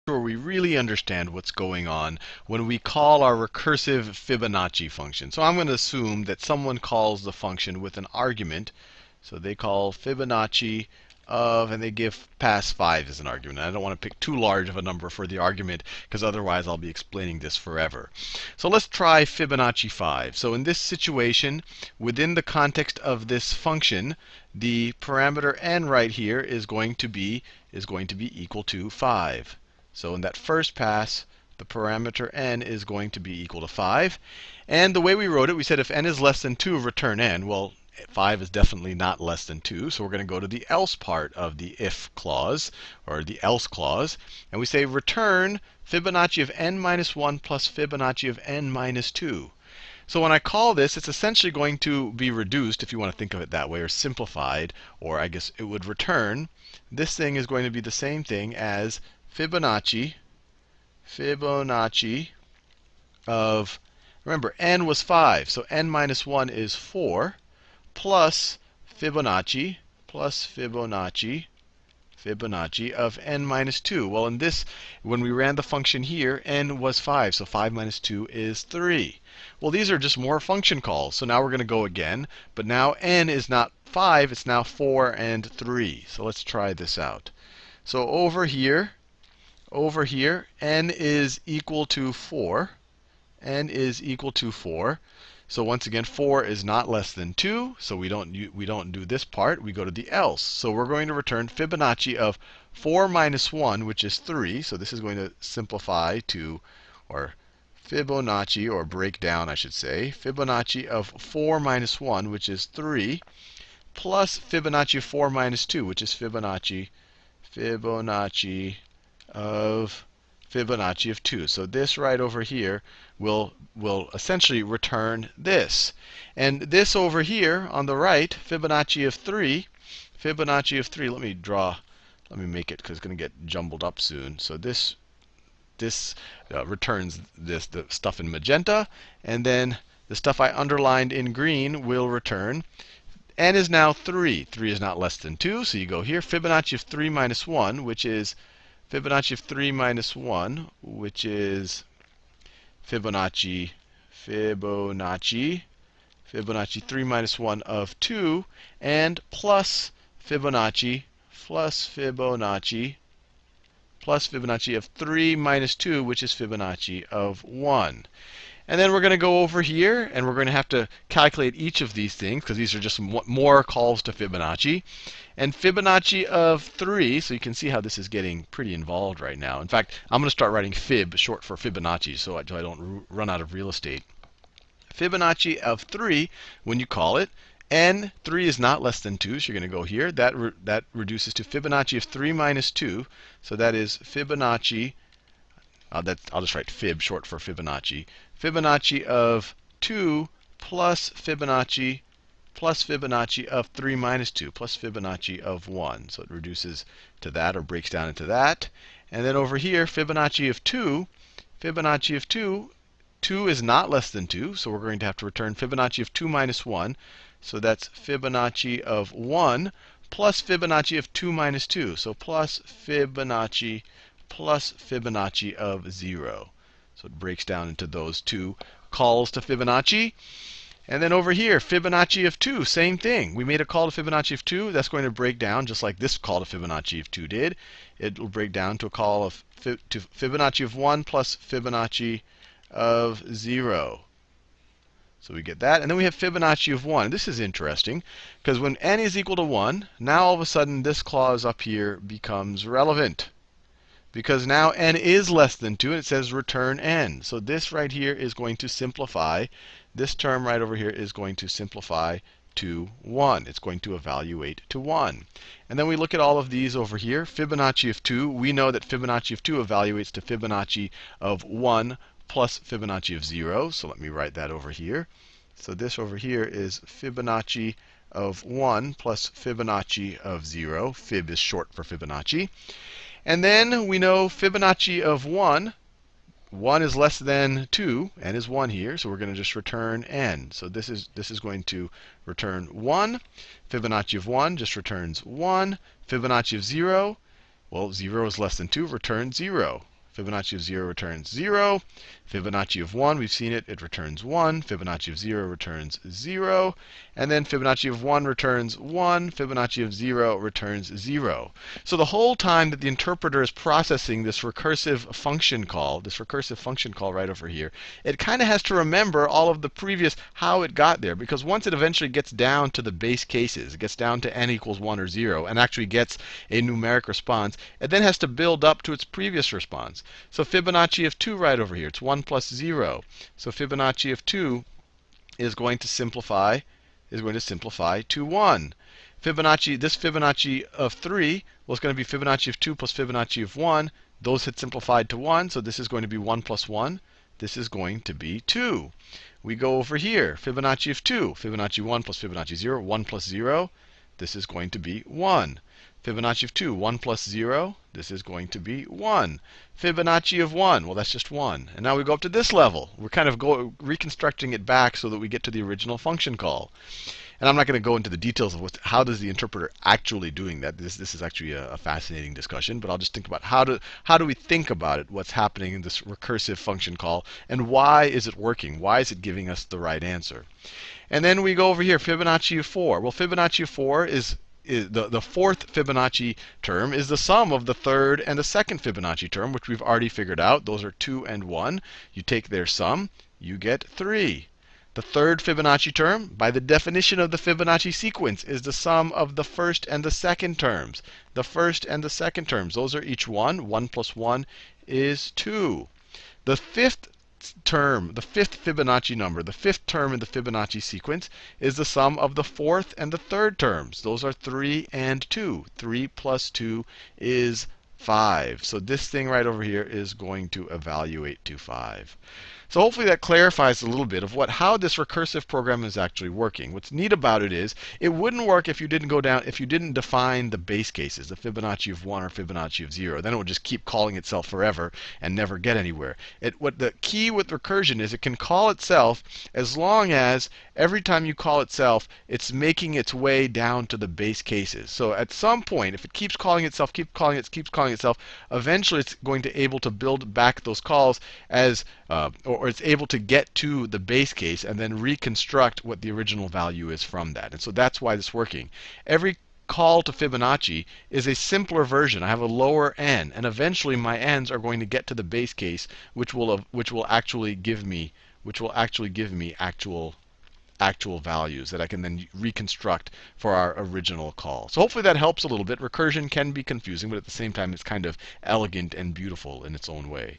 Where we really understand what's going on when we call our recursive Fibonacci function. So I'm going to assume that someone calls the function with an argument. So they call Fibonacci of, and they pass 5 as an argument. I don't want to pick too large of a number for the argument, because otherwise I'll be explaining this forever. So let's try Fibonacci 5. So in this situation, within the context of this function, the parameter n right here is going to be equal to 5. So in that first pass, the parameter n is going to be equal to 5. And the way we wrote it, we said if n is less than 2, return n. Well, 5 is definitely not less than 2. So we're going to go to the else part of the if clause, or the else clause. And we say return Fibonacci of n minus 1 plus Fibonacci of n minus 2. So when I call this, it's essentially going to be reduced, if you want to think of it that way, or simplified, or I guess it would return. This thing is going to be the same thing as Fibonacci of, remember, n was 5, so n minus 1 is 4, plus Fibonacci of n minus 2. Well, in this, when we ran the function here, n was 5, so 5 minus 2 is 3. Well, these are just more function calls. So now we're going to go again. But now n is not 5, it's now 4 and 3. So let's try this out. So over here, n is equal to 4. n is equal to 4. So once again, 4 is not less than 2. So we don't do this part. We go to the else. So we're going to return Fibonacci of 4 minus 1, which is 3. So this is going to simplify to, or Fibonacci, or break down, I should say. Fibonacci of 4 minus 1, which is 3, plus Fibonacci of 4 minus 2, which is Fibonacci of 2. So this right over here will essentially return this. And this over here on the right, Fibonacci of 3, let me make it, because it's going to get jumbled up soon. So this returns the stuff in magenta, and then the stuff I underlined in green will return. N is now 3. 3 is not less than 2, so you go here. Fibonacci of 3 minus 1, which is Fibonacci 3 minus 1 of 2, and plus Fibonacci of 3 minus 2, which is Fibonacci of 1. And then we're going to go over here, and we're going to have to calculate each of these things, because these are just more calls to Fibonacci. And Fibonacci of 3, so you can see how this is getting pretty involved right now. In fact, I'm going to start writing fib, short for Fibonacci, so I don't run out of real estate. Fibonacci of 3, when you call it, n, 3 is not less than 2, so you're going to go here. That reduces to Fibonacci of 3 minus 2. So that is Fibonacci. I'll just write fib, short for Fibonacci. Fibonacci of 2 plus Fibonacci of 3 minus 2, plus Fibonacci of 1. So it reduces to that, or breaks down into that. And then over here, Fibonacci of 2, 2 is not less than 2. So we're going to have to return Fibonacci of 2 minus 1. So that's Fibonacci of 1 plus Fibonacci of 2 minus 2. So plus Fibonacci of 0. So it breaks down into those two calls to Fibonacci. And then over here, Fibonacci of 2, same thing. We made a call to Fibonacci of 2. That's going to break down just like this call to Fibonacci of 2 did. It will break down to a call of to Fibonacci of 1 plus Fibonacci of 0. So we get that. And then we have Fibonacci of 1. This is interesting, because when n is equal to 1, now all of a sudden this clause up here becomes relevant. Because now n is less than 2, and it says return n. So this right here is going to simplify. This term right over here is going to simplify to 1. It's going to evaluate to 1. And then we look at all of these over here. Fibonacci of 2, we know that Fibonacci of 2 evaluates to Fibonacci of 1 plus Fibonacci of 0. So let me write that over here. So this over here is Fibonacci of 1 plus Fibonacci of 0. Fib is short for Fibonacci. And then we know Fibonacci of 1. 1 is less than 2. N is 1 here, so we're going to just return n. So this is going to return 1. Fibonacci of 1 just returns 1. Fibonacci of 0, well, 0 is less than 2, return 0. Fibonacci of 0 returns 0. Fibonacci of 1, we've seen it, it returns 1. Fibonacci of 0 returns 0. And then Fibonacci of 1 returns 1. Fibonacci of 0 returns 0. So the whole time that the interpreter is processing this recursive function call right over here, it kind of has to remember all of the previous how it got there. Because once it eventually gets down to the base cases, it gets down to n equals 1 or 0, and actually gets a numeric response, it then has to build up to its previous response. So Fibonacci of 2 right over here, it's 1 plus 0. So Fibonacci of 2 is going to simplify to 1. This Fibonacci of 3 was going to be Fibonacci of 2 plus Fibonacci of 1. Those had simplified to 1, so this is going to be 1 plus 1. This is going to be 2. We go over here, Fibonacci of 2. Fibonacci 1 plus Fibonacci 0, 1 plus 0. This is going to be 1. Fibonacci of 2, 1 plus 0. This is going to be 1. Fibonacci of 1, well, that's just 1. And now we go up to this level. We're kind of reconstructing it back so that we get to the original function call. And I'm not going to go into the details of how does the interpreter actually doing that. This is actually a fascinating discussion, but I'll just think about how do we think about it, what's happening in this recursive function call, and why is it working? Why is it giving us the right answer? And then we go over here, Fibonacci of 4. Well, Fibonacci of 4 is the fourth Fibonacci term is the sum of the third and the second Fibonacci term, which we've already figured out. Those are 2 and 1. You take their sum, you get 3. The third Fibonacci term, by the definition of the Fibonacci sequence, is the sum of the first and the second terms. The first and the second terms, those are each 1. 1 plus 1 is 2. The fifth term, the fifth Fibonacci number, the fifth term in the Fibonacci sequence is the sum of the fourth and the third terms. Those are 3 and 2. 3 plus 2 is 5. So this thing right over here is going to evaluate to 5. So hopefully that clarifies a little bit of how this recursive program is actually working. What's neat about it is it wouldn't work if you didn't define the base cases, the Fibonacci of 1 or Fibonacci of 0. Then it would just keep calling itself forever and never get anywhere. What the key with recursion is it can call itself as long as every time you call itself, it's making its way down to the base cases. So at some point, if it keeps calling itself, keeps calling itself, eventually it's going to able to build back those calls as or it's able to get to the base case and then reconstruct what the original value is from that. And so that's why this is working. Every call to Fibonacci is a simpler version. I have a lower n, and eventually my n's are going to get to the base case, which will actually give me actual values that I can then reconstruct for our original call. So hopefully that helps a little bit. Recursion can be confusing, but at the same time it's kind of elegant and beautiful in its own way.